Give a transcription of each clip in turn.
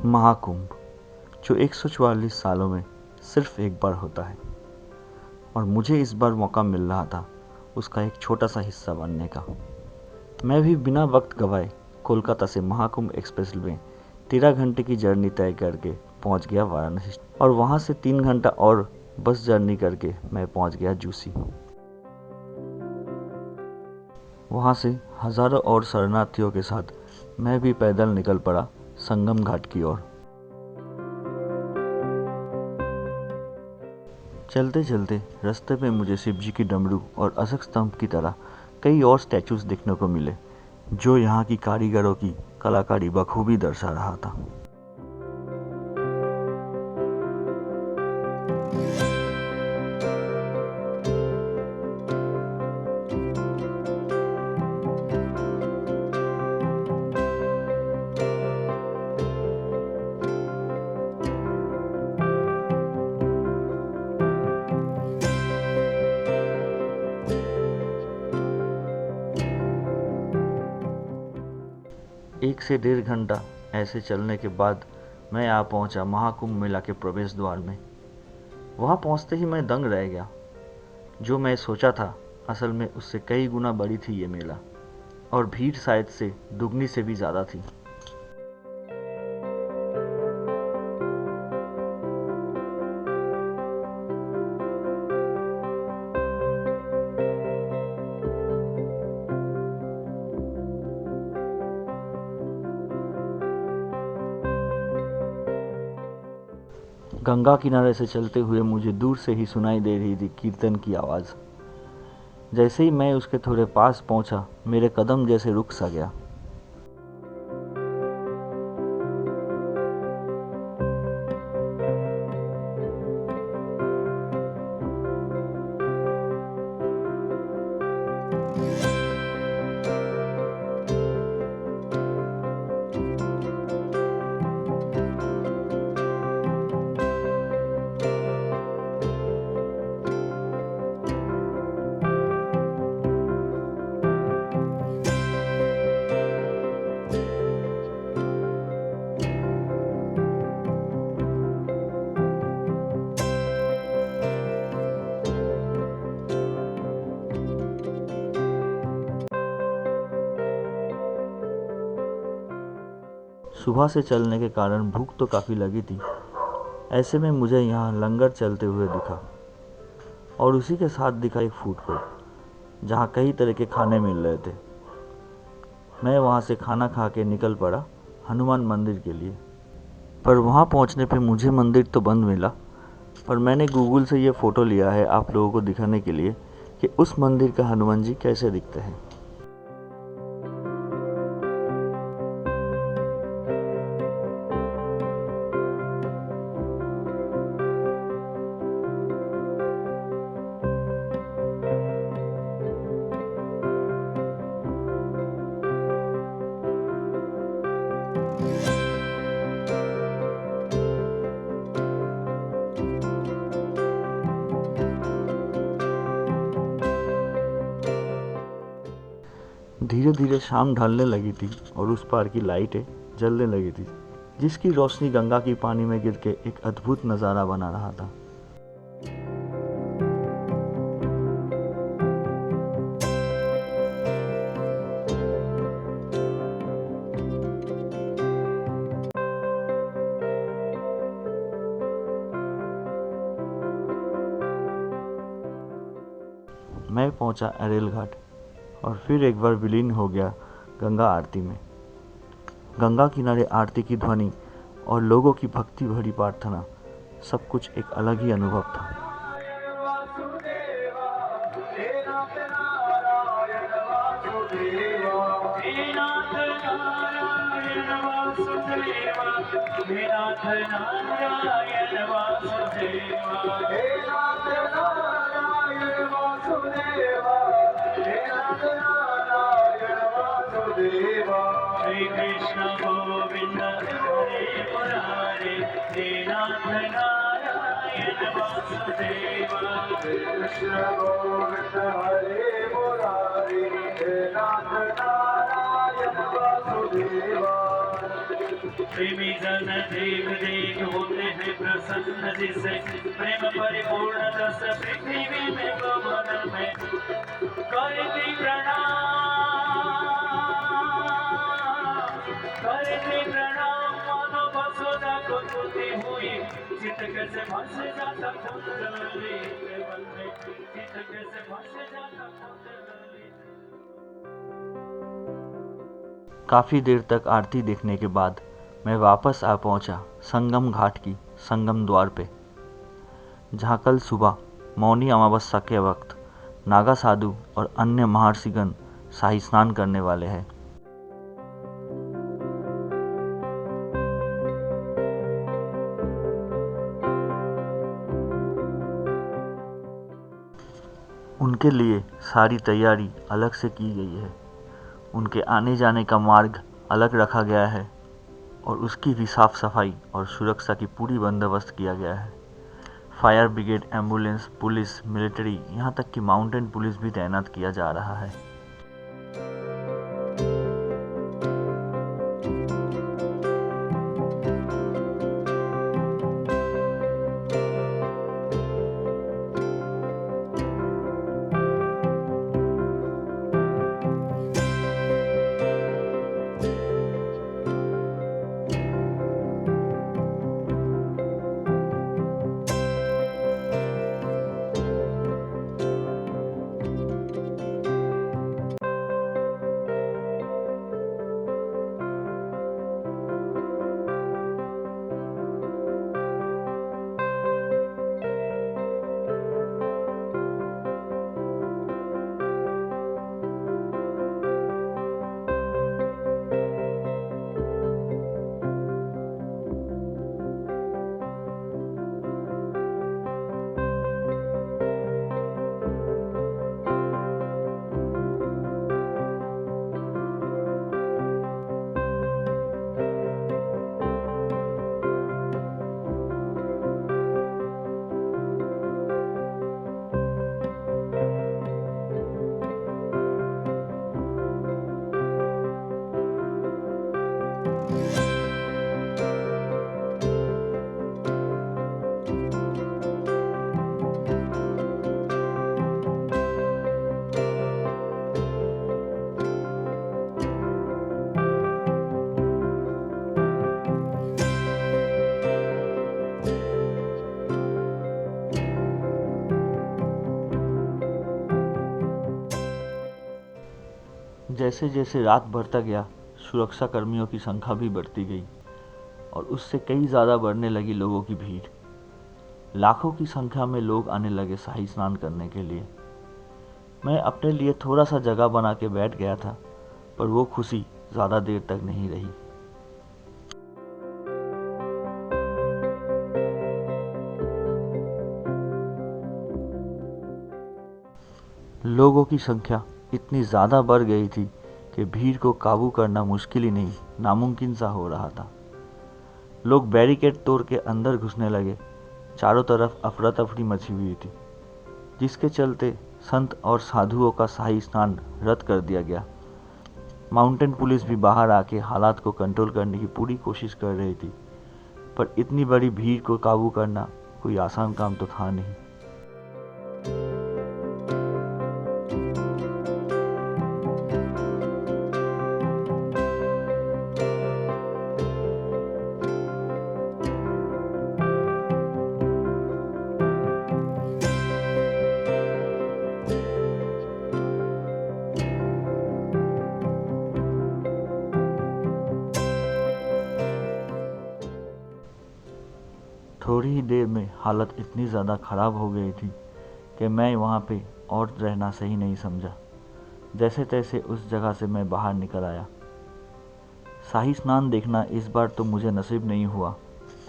महाकुंभ, जो 144 सालों में सिर्फ एक बार होता है, और मुझे इस बार मौका मिल रहा था उसका एक छोटा सा हिस्सा बनने का। मैं भी बिना वक्त गवाए कोलकाता से महाकुंभ एक्सप्रेस में 13 घंटे की जर्नी तय करके पहुंच गया वाराणसी, और वहां से 3 घंटा और बस जर्नी करके मैं पहुंच गया जूसी। वहां से हजारों और शरणार्थियों के साथ मैं भी पैदल निकल पड़ा संगम घाट की ओर। चलते चलते रास्ते में मुझे शिव जी की डमरू और अशोक स्तंभ की तरह कई और स्टैचूज देखने को मिले, जो यहाँ की कारीगरों की कलाकारी बखूबी दर्शा रहा था। एक से 1.5 घंटा ऐसे चलने के बाद मैं आ पहुंचा महाकुंभ मेला के प्रवेश द्वार में। वहां पहुंचते ही मैं दंग रह गया। जो मैं सोचा था असल में उससे कई गुना बड़ी थी ये मेला, और भीड़ शायद से दुगनी से भी ज़्यादा थी। गंगा किनारे से चलते हुए मुझे दूर से ही सुनाई दे रही थी कीर्तन की आवाज़। जैसे ही मैं उसके थोड़े पास पहुंचा, मेरे कदम जैसे रुक सा गया। सुबह से चलने के कारण भूख तो काफ़ी लगी थी। ऐसे में मुझे यहाँ लंगर चलते हुए दिखा, और उसी के साथ दिखा एक फूड कोर्ट जहाँ कई तरह के खाने मिल रहे थे। मैं वहाँ से खाना खा के निकल पड़ा हनुमान मंदिर के लिए। पर वहाँ पहुँचने पे मुझे मंदिर तो बंद मिला, पर मैंने गूगल से ये फ़ोटो लिया है आप लोगों को दिखाने के लिए कि उस मंदिर का हनुमान जी कैसे दिखते हैं। धीरे धीरे शाम ढलने लगी थी और उस पार की लाइटें जलने लगी थी, जिसकी रोशनी गंगा की पानी में गिर के एक अद्भुत नज़ारा बना रहा था। मैं पहुंचा अरेल घाट और फिर एक बार विलीन हो गया गंगा आरती में। गंगा किनारे आरती की ध्वनि और लोगों की भक्ति भरी प्रार्थना, सब कुछ एक अलग ही अनुभव था। श्री कृष्ण गोविंद हरे मुरारे, हे नाथ नारायण वासुदेव। श्री कृष्ण गोविंद हरे मुरारे, हे नाथ नारायण वासुदेव। प्रेमी जन देख देख होते हैं प्रसन्न जिसे प्रेम परिपूर्ण दस पृथ्वी में पवन में करती प्रणाम मानो वसुधा को स्तुति हुई चित्त कैसे भस जाता कुंडली केवल में चित्त कैसे भस जाता कुंडली। काफ़ी देर तक आरती देखने के बाद मैं वापस आ पहुंचा संगम घाट की संगम द्वार पे, जहां कल सुबह मौनी अमावस्या के वक्त नागा साधु और अन्य महर्षिगण शाही स्नान करने वाले हैं। उनके लिए सारी तैयारी अलग से की गई है। उनके आने जाने का मार्ग अलग रखा गया है और उसकी भी साफ सफाई और सुरक्षा की पूरी बंदोबस्त किया गया है। Fire brigade, ambulance, police, military, यहाँ तक कि माउंटेन पुलिस भी तैनात किया जा रहा है। जैसे जैसे रात बढ़ता गया, सुरक्षा कर्मियों की संख्या भी बढ़ती गई और उससे कई ज़्यादा बढ़ने लगी लोगों की भीड़। लाखों की संख्या में लोग आने लगे शाही स्नान करने के लिए। मैं अपने लिए थोड़ा सा जगह बना के बैठ गया था, पर वो खुशी ज़्यादा देर तक नहीं रही। लोगों की संख्या इतनी ज़्यादा बढ़ गई थी कि भीड़ को काबू करना मुश्किल ही नहीं, नामुमकिन सा हो रहा था। लोग बैरिकेड तोड़ के अंदर घुसने लगे। चारों तरफ अफरा तफरी मची हुई थी, जिसके चलते संत और साधुओं का शाही स्नान रद्द कर दिया गया। माउंटेन पुलिस भी बाहर आके हालात को कंट्रोल करने की पूरी कोशिश कर रही थी, पर इतनी बड़ी भीड़ को काबू करना कोई आसान काम तो था नहीं। थोड़ी ही देर में हालत इतनी ज़्यादा ख़राब हो गई थी कि मैं वहाँ पे और रहना सही नहीं समझा। जैसे तैसे उस जगह से मैं बाहर निकल आया। शाही स्नान देखना इस बार तो मुझे नसीब नहीं हुआ।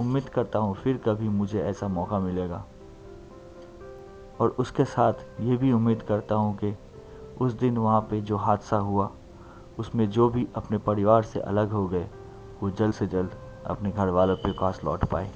उम्मीद करता हूँ फिर कभी मुझे ऐसा मौका मिलेगा, और उसके साथ ये भी उम्मीद करता हूँ कि उस दिन वहाँ पे जो हादसा हुआ उसमें जो भी अपने परिवार से अलग हो गए वो जल्द से जल्द अपने घर वालों के पास लौट पाए।